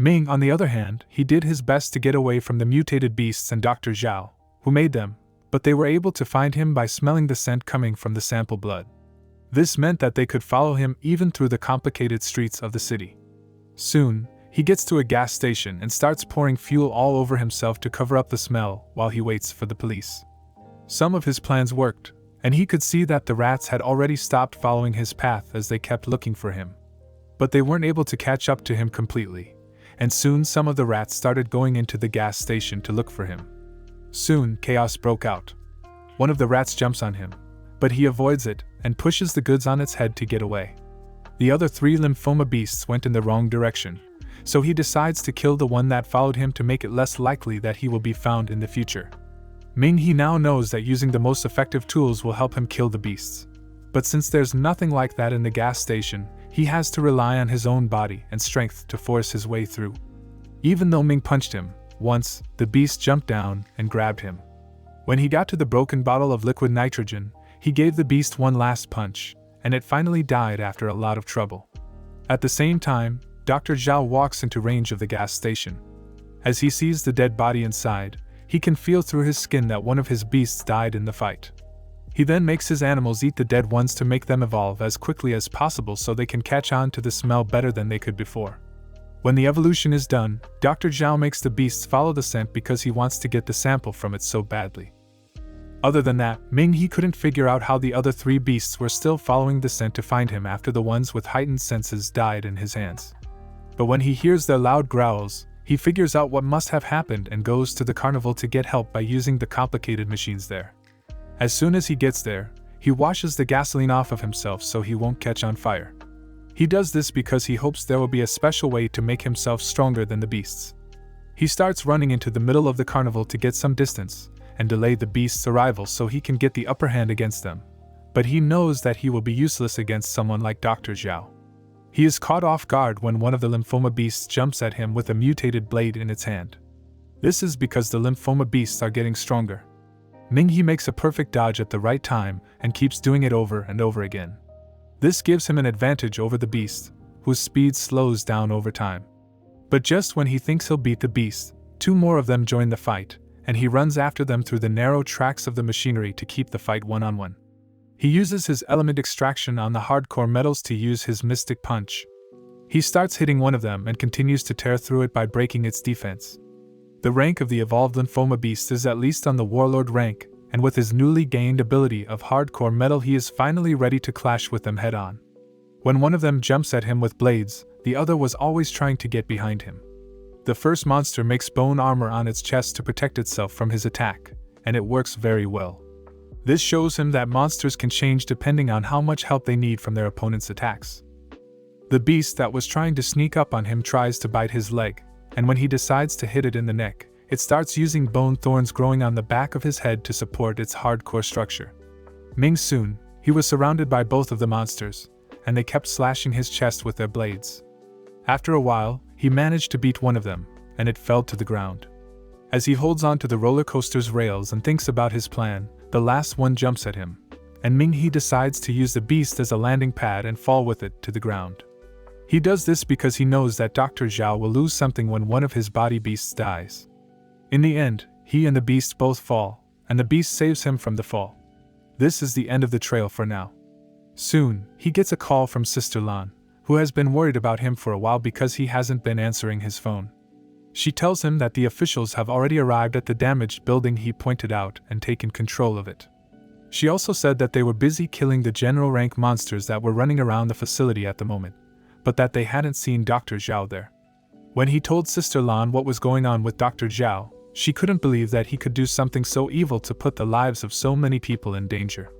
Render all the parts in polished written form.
Ming, on the other hand, he did his best to get away from the mutated beasts and Dr. Zhao, who made them, but they were able to find him by smelling the scent coming from the sample blood. This meant that they could follow him even through the complicated streets of the city. Soon, he gets to a gas station and starts pouring fuel all over himself to cover up the smell while he waits for the police. Some of his plans worked, and he could see that the rats had already stopped following his path as they kept looking for him. But they weren't able to catch up to him completely, and soon some of the rats started going into the gas station to look for him. Soon, chaos broke out. One of the rats jumps on him, but he avoids it and pushes the goods on its head to get away. The other 3 lymphoma beasts went in the wrong direction, so he decides to kill the one that followed him to make it less likely that he will be found in the future. Ming he now knows that using the most effective tools will help him kill the beasts. But since there's nothing like that in the gas station, he has to rely on his own body and strength to force his way through. Even though Ming punched him once, the beast jumped down and grabbed him. When he got to the broken bottle of liquid nitrogen, he gave the beast one last punch, and it finally died after a lot of trouble. At the same time, Dr. Zhao walks into range of the gas station. As he sees the dead body inside, he can feel through his skin that one of his beasts died in the fight. He then makes his animals eat the dead ones to make them evolve as quickly as possible so they can catch on to the smell better than they could before. When the evolution is done, Dr. Zhao makes the beasts follow the scent because he wants to get the sample from it so badly. Other than that, Ming he couldn't figure out how the other 3 beasts were still following the scent to find him after the ones with heightened senses died in his hands. But when he hears their loud growls, he figures out what must have happened and goes to the carnival to get help by using the complicated machines there. As soon as he gets there, he washes the gasoline off of himself so he won't catch on fire. He does this because he hopes there will be a special way to make himself stronger than the beasts. He starts running into the middle of the carnival to get some distance and delay the beasts' arrival so he can get the upper hand against them. But he knows that he will be useless against someone like Dr. Zhao. He is caught off guard when one of the lymphoma beasts jumps at him with a mutated blade in its hand. This is because the lymphoma beasts are getting stronger. Ming he makes a perfect dodge at the right time and keeps doing it over and over again. This gives him an advantage over the beast, whose speed slows down over time. But just when he thinks he'll beat the beast, 2 more of them join the fight, and he runs after them through the narrow tracks of the machinery to keep the fight one-on-one. He uses his element extraction on the hardcore metals to use his mystic punch. He starts hitting one of them and continues to tear through it by breaking its defense. The rank of the evolved lymphoma beast is at least on the warlord rank, and with his newly gained ability of hardcore metal he is finally ready to clash with them head-on. When one of them jumps at him with blades, the other was always trying to get behind him. The first monster makes bone armor on its chest to protect itself from his attack, and it works very well. This shows him that monsters can change depending on how much help they need from their opponent's attacks. The beast that was trying to sneak up on him tries to bite his leg, and when he decides to hit it in the neck, it starts using bone thorns growing on the back of his head to support its hardcore structure. Ming soon, he was surrounded by both of the monsters, and they kept slashing his chest with their blades. After a while, he managed to beat one of them, and it fell to the ground. As he holds on to the roller coaster's rails and thinks about his plan, the last one jumps at him, and Ming he decides to use the beast as a landing pad and fall with it to the ground. He does this because he knows that Dr. Zhao will lose something when one of his body beasts dies. In the end, he and the beast both fall, and the beast saves him from the fall. This is the end of the trail for now. Soon, he gets a call from Sister Lan, who has been worried about him for a while because he hasn't been answering his phone. She tells him that the officials have already arrived at the damaged building he pointed out and taken control of it. She also said that they were busy killing the general rank monsters that were running around the facility at the moment, but that they hadn't seen Dr. Zhao there. When he told Sister Lan what was going on with Dr. Zhao, she couldn't believe that he could do something so evil to put the lives of so many people in danger.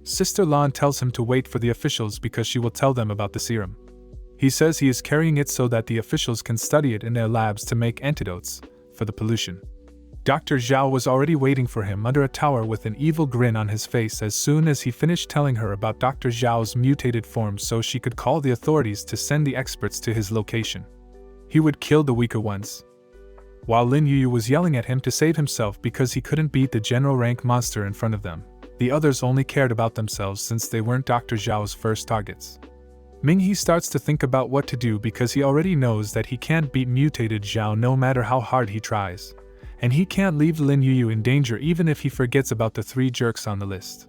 Sister Lan tells him to wait for the officials because she will tell them about the serum. He says he is carrying it so that the officials can study it in their labs to make antidotes for the pollution. Dr. Zhao was already waiting for him under a tower with an evil grin on his face as soon as he finished telling her about Dr. Zhao's mutated form so she could call the authorities to send the experts to his location. He would kill the weaker ones. While Lin Yu was yelling at him to save himself because he couldn't beat the general rank monster in front of them, the others only cared about themselves since they weren't Dr. Zhao's first targets. Ming-He starts to think about what to do because he already knows that he can't beat mutated Zhao no matter how hard he tries, and he can't leave Lin Yuyu in danger even if he forgets about the 3 jerks on the list.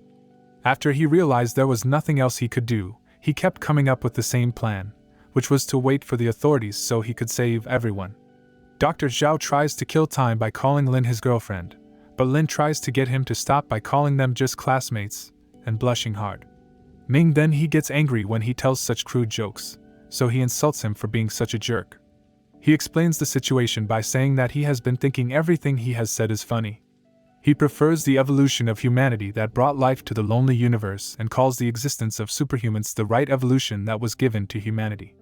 After he realized there was nothing else he could do, he kept coming up with the same plan, which was to wait for the authorities so he could save everyone. Dr. Zhao tries to kill time by calling Lin his girlfriend, but Lin tries to get him to stop by calling them just classmates, and blushing hard. Ming then he gets angry when he tells such crude jokes, so he insults him for being such a jerk. He explains the situation by saying that he has been thinking everything he has said is funny. He prefers the evolution of humanity that brought life to the lonely universe and calls the existence of superhumans the right evolution that was given to humanity.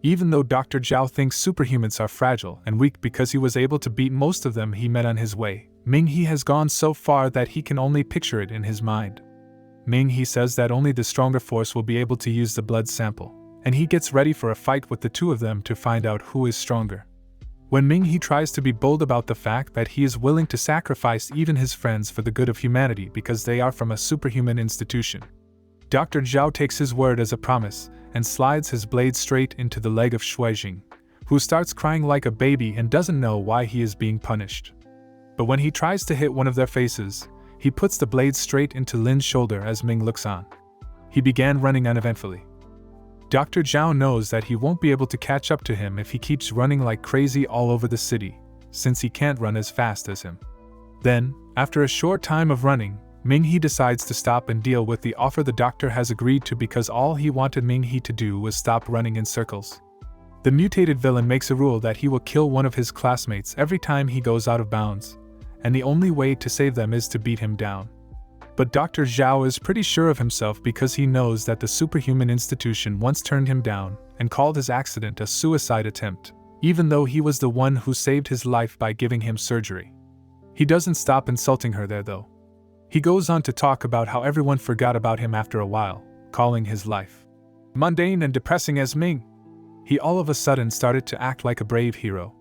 Even though Dr. Zhao thinks superhumans are fragile and weak because he was able to beat most of them he met on his way, Ming-He has gone so far that he can only picture it in his mind. Ming-He says that only the stronger force will be able to use the blood sample, and he gets ready for a fight with the 2 of them to find out who is stronger. When Ming-He tries to be bold about the fact that he is willing to sacrifice even his friends for the good of humanity because they are from a superhuman institution, Dr. Zhao takes his word as a promise and slides his blade straight into the leg of Shuijing, who starts crying like a baby and doesn't know why he is being punished. But when he tries to hit one of their faces, he puts the blade straight into Lin's shoulder as Ming looks on. He began running uneventfully. Dr. Zhao knows that he won't be able to catch up to him if he keeps running like crazy all over the city, since he can't run as fast as him. Then, after a short time of running, Ming-He decides to stop and deal with the offer the doctor has agreed to because all he wanted Ming-He to do was stop running in circles. The mutated villain makes a rule that he will kill one of his classmates every time he goes out of bounds, and the only way to save them is to beat him down. But Dr. Zhao is pretty sure of himself because he knows that the superhuman institution once turned him down and called his accident a suicide attempt, even though he was the one who saved his life by giving him surgery. He doesn't stop insulting her there though. He goes on to talk about how everyone forgot about him after a while, calling his life mundane and depressing as Ming. He all of a sudden started to act like a brave hero.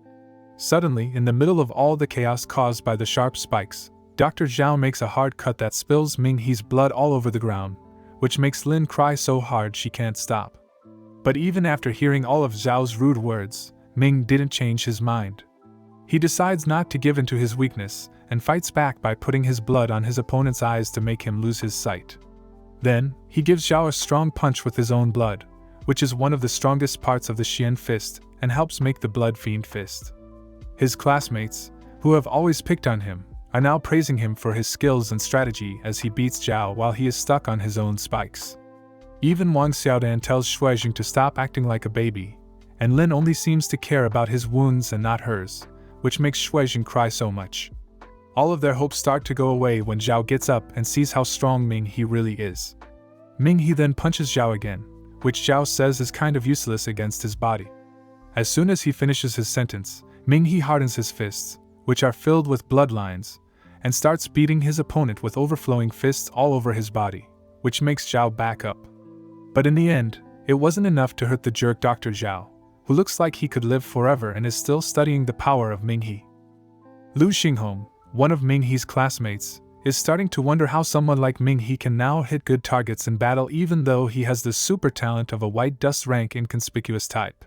Suddenly, in the middle of all the chaos caused by the sharp spikes, Dr. Zhao makes a hard cut that spills Ming-He's blood all over the ground, which makes Lin cry so hard she can't stop. But even after hearing all of Zhao's rude words, Ming didn't change his mind. He decides not to give in to his weakness and fights back by putting his blood on his opponent's eyes to make him lose his sight. Then, he gives Zhao a strong punch with his own blood, which is one of the strongest parts of the Xian fist and helps make the Blood Fiend fist. His classmates, who have always picked on him, are now praising him for his skills and strategy as he beats Zhao while he is stuck on his own spikes. Even Wang Xiaodan tells Shuijing to stop acting like a baby, and Lin only seems to care about his wounds and not hers, which makes Shuijing cry so much. All of their hopes start to go away when Zhao gets up and sees how strong Ming-He really is. Ming-He then punches Zhao again, which Zhao says is kind of useless against his body. As soon as he finishes his sentence, Ming-He hardens his fists, which are filled with bloodlines, and starts beating his opponent with overflowing fists all over his body, which makes Zhao back up. But in the end, it wasn't enough to hurt the jerk Dr. Zhao, who looks like he could live forever and is still studying the power of Ming-He. Lu Xinghong, one of Ming-He's classmates, is starting to wonder how someone like Ming-He can now hit good targets in battle even though he has the super talent of a white dust rank inconspicuous type.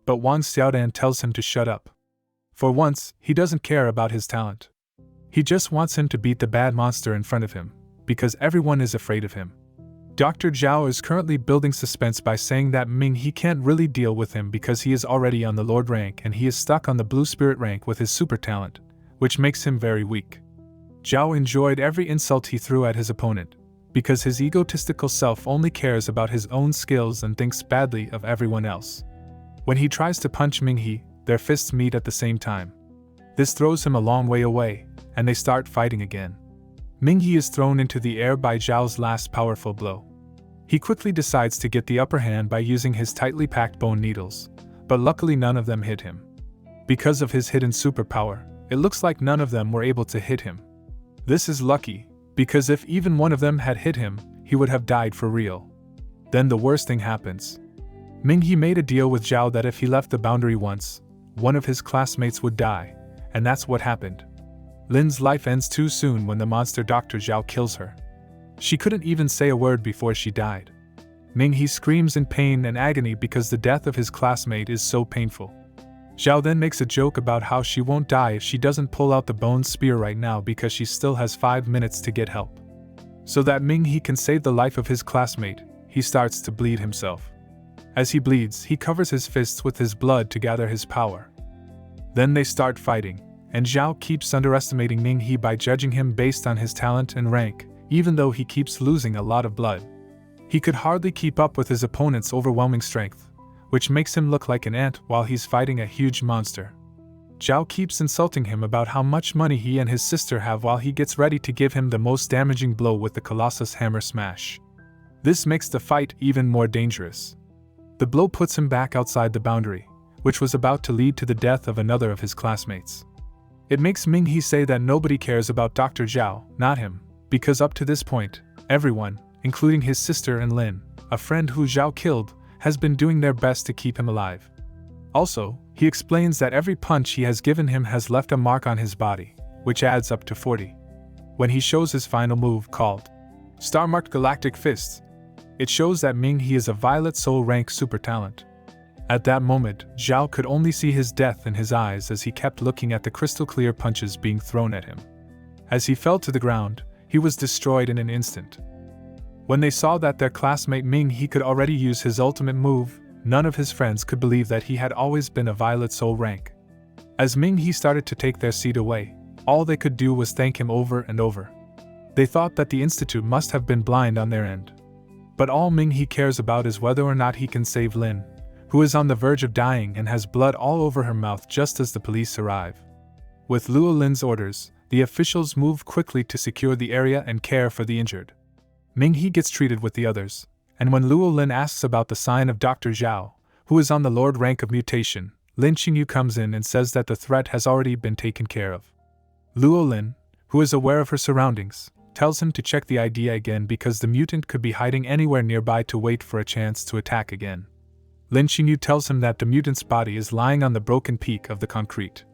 But Wang Xiaodan tells him to shut up. For once, he doesn't care about his talent. He just wants him to beat the bad monster in front of him, because everyone is afraid of him. Dr. Zhao is currently building suspense by saying that Ming-He can't really deal with him because he is already on the Lord rank and he is stuck on the Blue Spirit rank with his super talent, which makes him very weak. Zhao enjoyed every insult he threw at his opponent, because his egotistical self only cares about his own skills and thinks badly of everyone else. When he tries to punch Ming-He, their fists meet at the same time. This throws him a long way away, and they start fighting again. Ming-He is thrown into the air by Zhao's last powerful blow. He quickly decides to get the upper hand by using his tightly packed bone needles, but luckily none of them hit him. Because of his hidden superpower, it looks like none of them were able to hit him. This is lucky, because if even one of them had hit him, he would have died for real. Then the worst thing happens. Ming-He made a deal with Zhao that if he left the boundary once, one of his classmates would die, and that's what happened. Lin's life ends too soon when the monster Dr. Zhao kills her. She couldn't even say a word before she died. Ming-He screams in pain and agony because the death of his classmate is so painful. Zhao then makes a joke about how she won't die if she doesn't pull out the bone spear right now because she still has 5 minutes to get help. So that Ming-He can save the life of his classmate, he starts to bleed himself. As he bleeds, he covers his fists with his blood to gather his power. Then they start fighting, and Zhao keeps underestimating Ming-He by judging him based on his talent and rank, even though he keeps losing a lot of blood. He could hardly keep up with his opponent's overwhelming strength, which makes him look like an ant while he's fighting a huge monster. Zhao keeps insulting him about how much money he and his sister have while he gets ready to give him the most damaging blow with the Colossus Hammer Smash. This makes the fight even more dangerous. The blow puts him back outside the boundary, which was about to lead to the death of another of his classmates. It makes Ming-He say that nobody cares about Dr. Zhao, not him, because up to this point, everyone, including his sister and Lin, a friend who Zhao killed, has been doing their best to keep him alive. Also, he explains that every punch he has given him has left a mark on his body, which adds up to 40. When he shows his final move called Star-Marked Galactic Fist, it shows that Ming-He is a Violet Soul rank super talent. At that moment, Zhao could only see his death in his eyes as he kept looking at the crystal clear punches being thrown at him. As he fell to the ground, he was destroyed in an instant. When they saw that their classmate Ming-He could already use his ultimate move, none of his friends could believe that he had always been a Violet Soul rank. As Ming-He started to take their seat away, all they could do was thank him over and over. They thought that the Institute must have been blind on their end. But all Ming-He cares about is whether or not he can save Lin, who is on the verge of dying and has blood all over her mouth just as the police arrive. With Luo Lin's orders, the officials move quickly to secure the area and care for the injured. Ming-He gets treated with the others, and when Luo Lin asks about the sign of Dr. Zhao, who is on the Lord rank of mutation, Lin Qingyu comes in and says that the threat has already been taken care of. Luo Lin, who is aware of her surroundings, tells him to check the idea again because the mutant could be hiding anywhere nearby to wait for a chance to attack again. Lin Qingyu tells him that the mutant's body is lying on the broken peak of the concrete.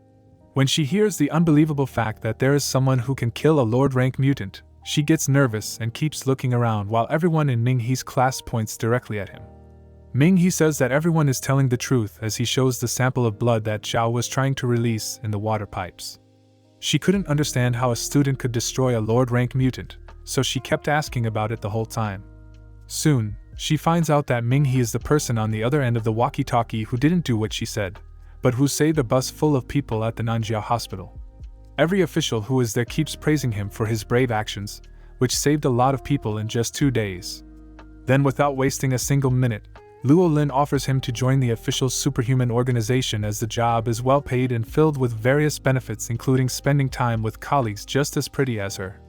When she hears the unbelievable fact that there is someone who can kill a Lord rank mutant, she gets nervous and keeps looking around while everyone in Ming-He's class points directly at him. Ming-He says that everyone is telling the truth as he shows the sample of blood that Zhao was trying to release in the water pipes. She couldn't understand how a student could destroy a Lord rank mutant, so she kept asking about it the whole time. Soon, she finds out that Ming-He is the person on the other end of the walkie-talkie who didn't do what she said, but who saved a bus full of people at the Nanjiao hospital. Every official who is there keeps praising him for his brave actions, which saved a lot of people in just 2 days. Then, without wasting a single minute, Luo Lin offers him to join the official superhuman organization as the job is well paid and filled with various benefits, including spending time with colleagues just as pretty as her.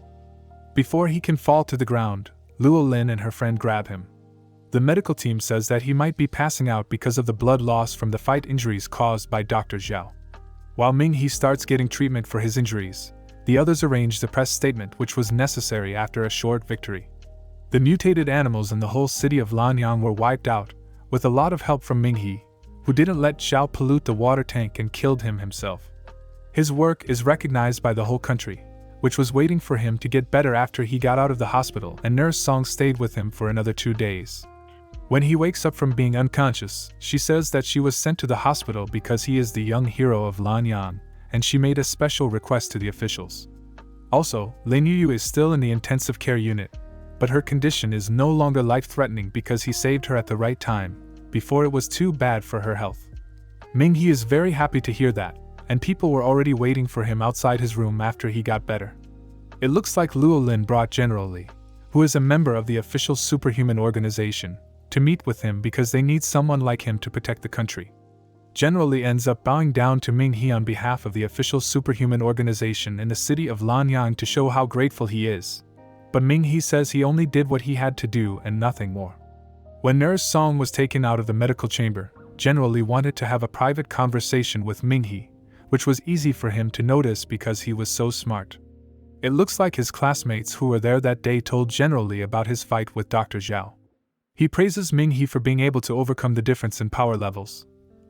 Before he can fall to the ground, Luo Lin and her friend grab him. The medical team says that he might be passing out because of the blood loss from the fight injuries caused by Dr. Zhao. While Ming-He starts getting treatment for his injuries, the others arrange the press statement which was necessary after a short victory. The mutated animals in the whole city of Lanyang were wiped out, with a lot of help from Ming-He, who didn't let Zhao pollute the water tank and killed him himself. His work is recognized by the whole country, which was waiting for him to get better after he got out of the hospital, and Nurse Song stayed with him for another 2 days. When he wakes up from being unconscious, she says that she was sent to the hospital because he is the young hero of Lanyang, and she made a special request to the officials. Also, Lin Yu is still in the intensive care unit, but her condition is no longer life-threatening because he saved her at the right time, before it was too bad for her health. Ming-He is very happy to hear that, and people were already waiting for him outside his room after he got better. It looks like Luo Lin brought General Li, who is a member of the official superhuman organization, to meet with him because they need someone like him to protect the country. General Li ends up bowing down to Ming-He on behalf of the official superhuman organization in the city of Lanyang to show how grateful he is. But Ming-He says he only did what he had to do and nothing more. When Nurse Song was taken out of the medical chamber, General Li wanted to have a private conversation with Ming-He, which was easy for him to notice because he was so smart. It looks like his classmates who were there that day told General Li about his fight with Dr. Zhao. He praises Ming-He for being able to overcome the difference in power levels,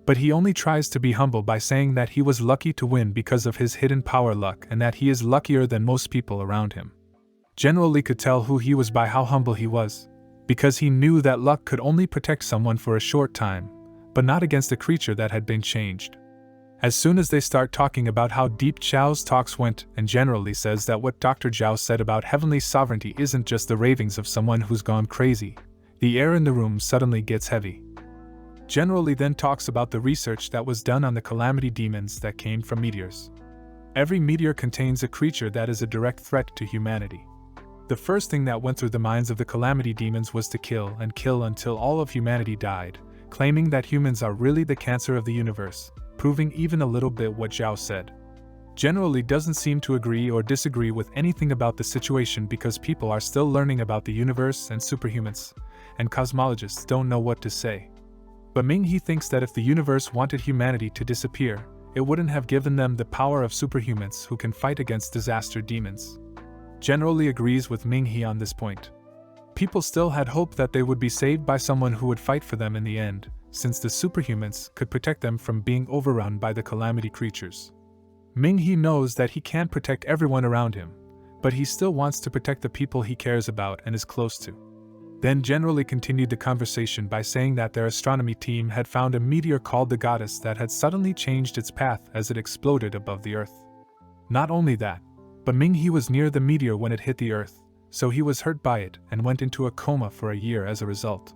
but he only tries to be humble by saying that he was lucky to win because of his hidden power luck and that he is luckier than most people around him. General Li could tell who he was by how humble he was, because he knew that luck could only protect someone for a short time, but not against a creature that had been changed. As soon as they start talking about how deep Zhao's talks went, and generally says that what Dr. Zhao said about heavenly sovereignty isn't just the ravings of someone who's gone crazy, the air in the room suddenly gets heavy. Generally then talks about the research that was done on the calamity demons that came from meteors. Every meteor contains a creature that is a direct threat to humanity. The first thing that went through the minds of the calamity demons was to kill and kill until all of humanity died, claiming that humans are really the cancer of the universe, proving even a little bit what Zhao said. Generally doesn't seem to agree or disagree with anything about the situation because people are still learning about the universe and superhumans, and cosmologists don't know what to say. But Ming-He thinks that if the universe wanted humanity to disappear, it wouldn't have given them the power of superhumans who can fight against disaster demons. Generally agrees with Ming-He on this point. People still had hope that they would be saved by someone who would fight for them in the end, since the superhumans could protect them from being overrun by the calamity creatures. Ming-He knows that he can't protect everyone around him, but he still wants to protect the people he cares about and is close to. Then generally continued the conversation by saying that their astronomy team had found a meteor called the Goddess that had suddenly changed its path as it exploded above the Earth. Not only that, but Ming-He was near the meteor when it hit the Earth, so he was hurt by it and went into a coma for a year as a result.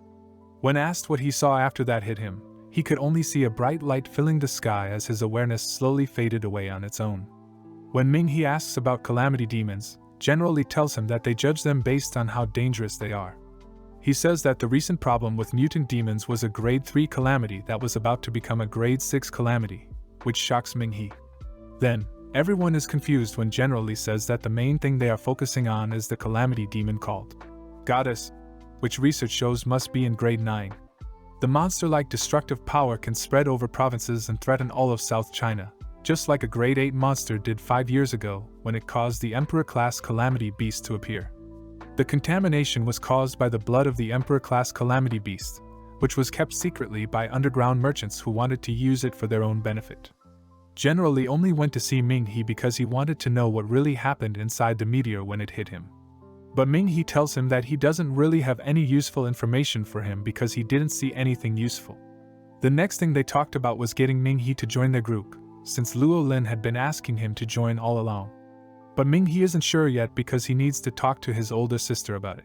When asked what he saw after that hit him, he could only see a bright light filling the sky as his awareness slowly faded away on its own. When Ming-He asks about calamity demons, generally tells him that they judge them based on how dangerous they are. He says that the recent problem with mutant demons was a grade 3 calamity that was about to become a grade 6 calamity, which shocks Ming-He. Then, everyone is confused when generally says that the main thing they are focusing on is the calamity demon called Goddess, which research shows must be in grade 9. The monster-like destructive power can spread over provinces and threaten all of South China, just like a grade 8 monster did 5 years ago when it caused the Emperor-class calamity beast to appear. The contamination was caused by the blood of the Emperor-class calamity beast, which was kept secretly by underground merchants who wanted to use it for their own benefit. Generally only went to see Ming-He because he wanted to know what really happened inside the meteor when it hit him. But Ming-He tells him that he doesn't really have any useful information for him because he didn't see anything useful. The next thing they talked about was getting Ming-He to join their group, since Luo Lin had been asking him to join all along. But Ming-He isn't sure yet because he needs to talk to his older sister about it.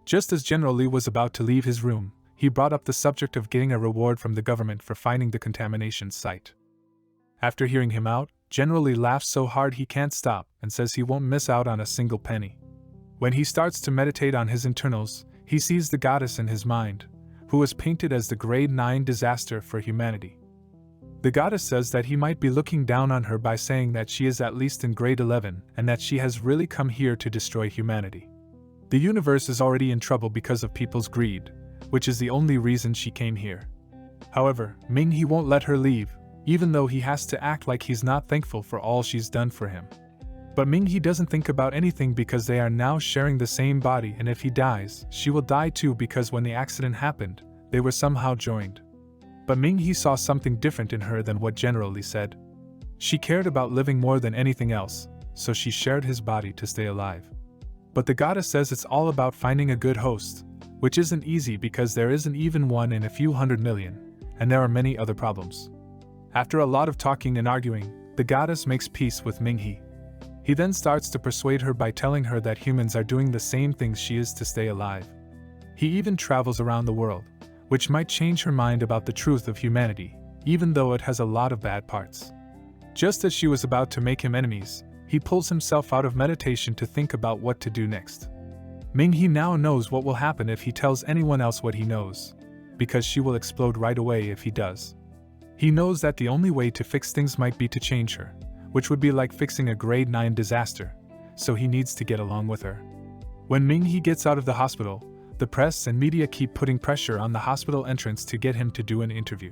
Just as General Li was about to leave his room, he brought up the subject of getting a reward from the government for finding the contamination site. After hearing him out, General Li laughs so hard he can't stop and says he won't miss out on a single penny. When he starts to meditate on his internals, he sees the goddess in his mind, who was painted as the grade 9 disaster for humanity. The goddess says that he might be looking down on her by saying that she is at least in grade 11 and that she has really come here to destroy humanity. The universe is already in trouble because of people's greed, which is the only reason she came here. However, Ming-He won't let her leave, even though he has to act like he's not thankful for all she's done for him. But Ming-He doesn't think about anything because they are now sharing the same body, and if he dies, she will die too because when the accident happened, they were somehow joined. But Ming-He saw something different in her than what General Li said. She cared about living more than anything else, so she shared his body to stay alive. But the goddess says it's all about finding a good host, which isn't easy because there isn't even one in a few 100 million, and there are many other problems. After a lot of talking and arguing, the goddess makes peace with Ming-He. He then starts to persuade her by telling her that humans are doing the same things she is to stay alive. He even travels around the world, which might change her mind about the truth of humanity, even though it has a lot of bad parts. Just as she was about to make him enemies, he pulls himself out of meditation to think about what to do next. Ming-He now knows what will happen if he tells anyone else what he knows, because she will explode right away if he does. He knows that the only way to fix things might be to change her, which would be like fixing a grade 9 disaster, so he needs to get along with her. When Ming-He gets out of the hospital, the press and media keep putting pressure on the hospital entrance to get him to do an interview.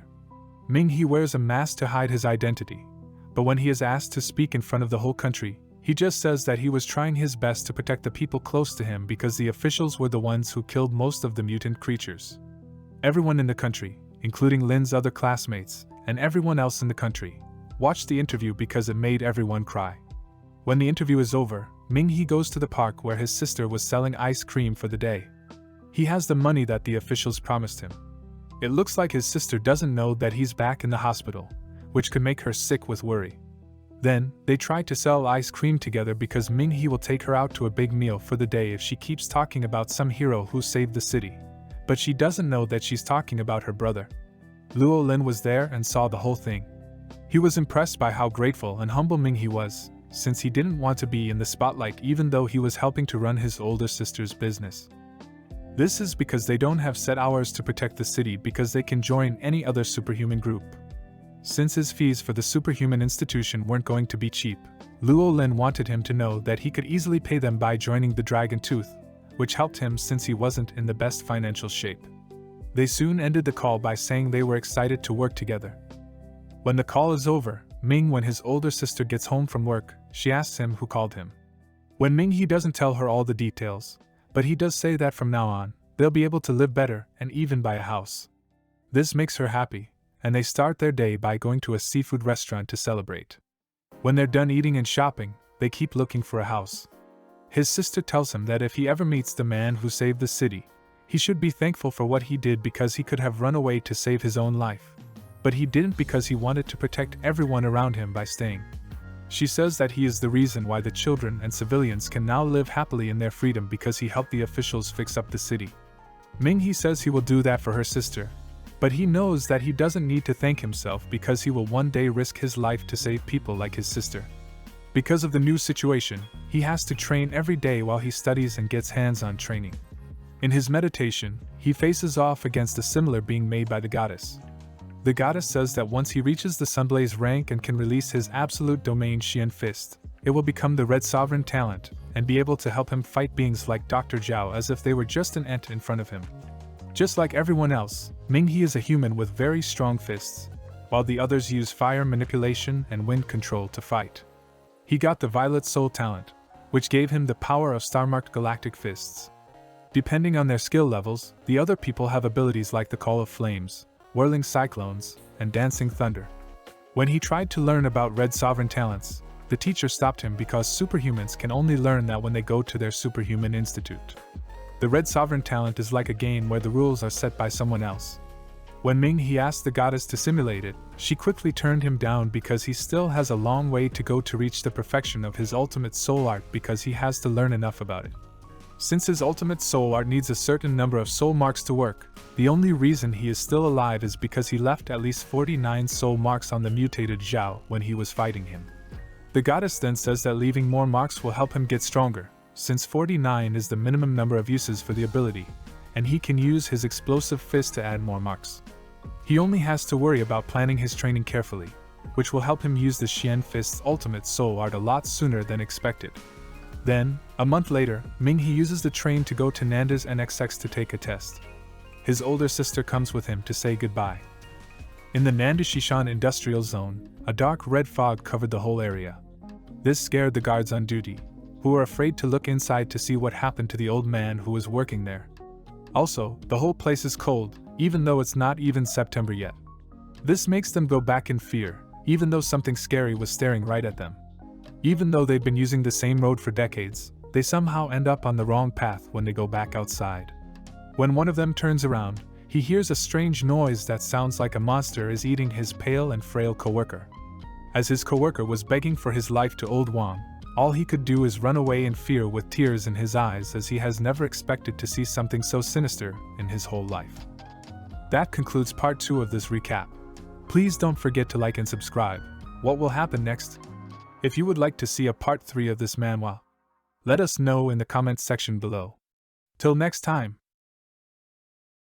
Ming-He wears a mask to hide his identity, but when he is asked to speak in front of the whole country, he just says that he was trying his best to protect the people close to him because the officials were the ones who killed most of the mutant creatures. Everyone in the country, including Lin's other classmates, and everyone else in the country, watched the interview because it made everyone cry. When the interview is over, Ming-He goes to the park where his sister was selling ice cream for the day. He has the money that the officials promised him. It looks like his sister doesn't know that he's back in the hospital, which could make her sick with worry. Then, they try to sell ice cream together because Ming-hee will take her out to a big meal for the day if she keeps talking about some hero who saved the city. But she doesn't know that she's talking about her brother. Luo Lin was there and saw the whole thing. He was impressed by how grateful and humble Ming-hee was, since he didn't want to be in the spotlight even though he was helping to run his older sister's business. This is because they don't have set hours to protect the city because they can join any other superhuman group. Since his fees for the superhuman institution weren't going to be cheap, Luo Lin wanted him to know that he could easily pay them by joining the Dragon Tooth, which helped him since he wasn't in the best financial shape. They soon ended the call by saying they were excited to work together. When the call is over, when his older sister gets home from work, she asks him who called him. When Ming-hee doesn't tell her all the details, but he does say that from now on, they'll be able to live better and even buy a house. This makes her happy, and they start their day by going to a seafood restaurant to celebrate. When they're done eating and shopping, they keep looking for a house. His sister tells him that if he ever meets the man who saved the city, he should be thankful for what he did because he could have run away to save his own life. But he didn't because he wanted to protect everyone around him by staying. She says that he is the reason why the children and civilians can now live happily in their freedom because he helped the officials fix up the city. Ming-hee says he will do that for her sister, but he knows that he doesn't need to thank himself because he will one day risk his life to save people like his sister. Because of the new situation, he has to train every day while he studies and gets hands-on training. In his meditation, he faces off against a similar being made by the goddess. The goddess says that once he reaches the Sunblaze rank and can release his absolute domain Xian Fist, it will become the Red Sovereign talent and be able to help him fight beings like Dr. Zhao as if they were just an ant in front of him. Just like everyone else, Ming-hee is a human with very strong fists, while the others use fire manipulation and wind control to fight. He got the Violet Soul talent, which gave him the power of star-marked galactic fists. Depending on their skill levels, the other people have abilities like the Call of Flames, Whirling Cyclones, and Dancing Thunder. When he tried to learn about Red Sovereign talents, the teacher stopped him because superhumans can only learn that when they go to their superhuman institute. The Red Sovereign talent is like a game where the rules are set by someone else. When Ming-hee asked the goddess to simulate it, she quickly turned him down because he still has a long way to go to reach the perfection of his ultimate soul art because he has to learn enough about it. Since his ultimate soul art needs a certain number of soul marks to work, the only reason he is still alive is because he left at least 49 soul marks on the mutated Zhao when he was fighting him. The goddess then says that leaving more marks will help him get stronger, since 49 is the minimum number of uses for the ability, and he can use his explosive fist to add more marks. He only has to worry about planning his training carefully, which will help him use the Xian Fist's ultimate soul art a lot sooner than expected. Then, a month later, Ming-hee uses the train to go to Nanda's NXX to take a test. His older sister comes with him to say goodbye. In the Nanda Shishan industrial zone, a dark red fog covered the whole area. This scared the guards on duty, who were afraid to look inside to see what happened to the old man who was working there. Also, the whole place is cold, even though it's not even September yet. This makes them go back in fear, even though something scary was staring right at them. Even though they've been using the same road for decades, they somehow end up on the wrong path when they go back outside. When one of them turns around, he hears a strange noise that sounds like a monster is eating his pale and frail coworker. As his coworker was begging for his life to old Wang, all he could do is run away in fear with tears in his eyes as he has never expected to see something so sinister in his whole life. That concludes part 2 of this recap. Please don't forget to like and subscribe. What will happen next? If you would like to see a part 3 of this manhwa, let us know in the comments section below. Till next time.